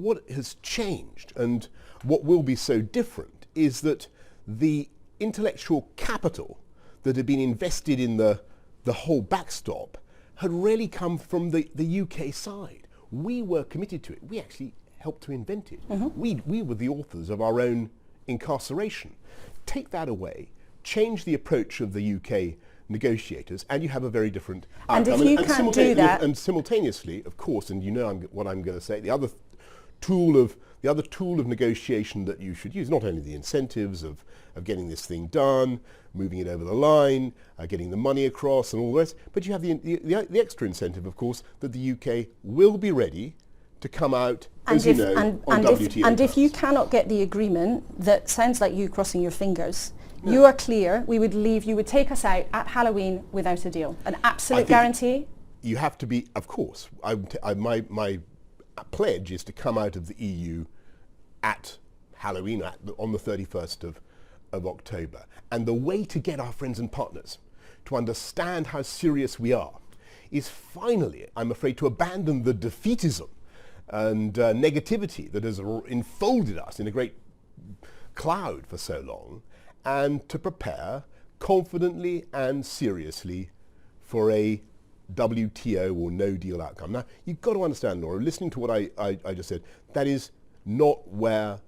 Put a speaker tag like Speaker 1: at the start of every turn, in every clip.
Speaker 1: what has changed and what will be so different is that the intellectual capital that had been invested in the whole backstop had really come from the UK side. We were committed to it. We actually helped to invent it. We were the authors of our own incarceration. Take that away, change the approach of the UK negotiators, and you have a very different outcome.
Speaker 2: And if you can't do that,
Speaker 1: and simultaneously, of course, and you know what I'm going to say, the other tool of negotiation that you should use, not only the incentives of getting this thing done, moving it over the line, getting the money across and all the rest, but you have the extra incentive, of course, that the UK will be ready to come out, as you know, on WTO.
Speaker 2: And if you cannot get the agreement, that sounds like you crossing your fingers. No. You are clear, you would take us out at Halloween without a deal. An absolute guarantee?
Speaker 1: You have to be, of course. My pledge is to come out of the EU at Halloween, on the 31st of October. And the way to get our friends and partners to understand how serious we are is finally, I'm afraid, to abandon the defeatism and negativity that has enfolded us in a great cloud for so long, and to prepare confidently and seriously for a WTO or no deal outcome. Now, you've got to understand, Laura, listening to what I just said, that is not where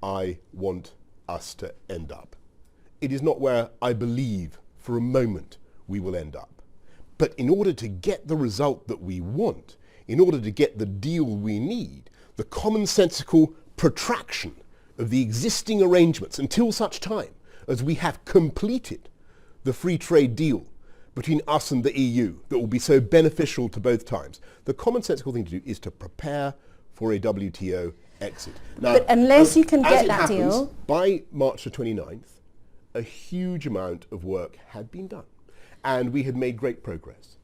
Speaker 1: I want us to end up. It is not where I believe for a moment we will end up. But in order to get the result that we want, in order to get the deal we need, the commonsensical protraction of the existing arrangements until such time as we have completed the free trade deal between us and the EU that will be so beneficial to both times. The commonsensical thing to do is to prepare for a WTO exit. Now,
Speaker 2: but unless you can get that
Speaker 1: happens,
Speaker 2: deal...
Speaker 1: by March the 29th, a huge amount of work had been done, and we had made great progress.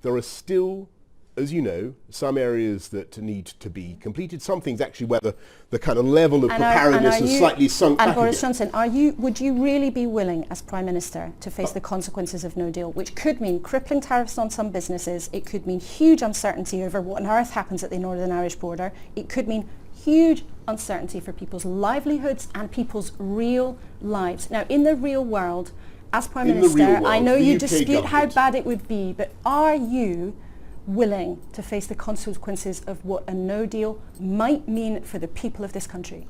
Speaker 1: There are still, as you know, some areas that need to be completed, some things actually where the kind of level of preparedness has slightly sunk back.
Speaker 2: And Boris Johnson, would you really be willing as Prime Minister to face the consequences of no deal, which could mean crippling tariffs on some businesses, it could mean huge uncertainty over what on earth happens at the Northern Irish border, it could mean huge uncertainty for people's livelihoods and people's real lives. Now, in the real world, as Prime Minister, I know you dispute how bad it would be, but are you willing to face the consequences of what a no deal might mean for the people of this country?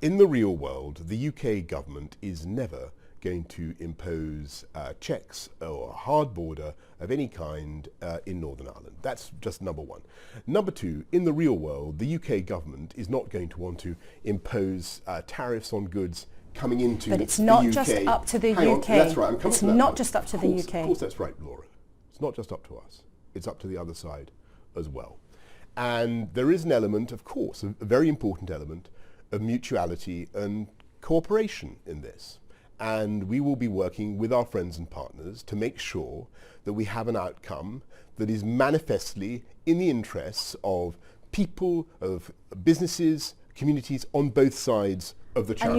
Speaker 1: In the real world, the UK government is never going to impose checks or a hard border of any kind in Northern Ireland. That's just number one. Number two, in the real world, the UK government is not going to want to impose tariffs on goods coming into the UK.
Speaker 2: But it's not just up to the UK.
Speaker 1: That's right. I'm coming to that.
Speaker 2: It's not just up to the UK.
Speaker 1: Of course, that's right, Laura. It's not just up to us. It's up to the other side as well. And there is an element, of course, a very important element of mutuality and cooperation in this. And we will be working with our friends and partners to make sure that we have an outcome that is manifestly in the interests of people, of businesses, communities on both sides of the channel.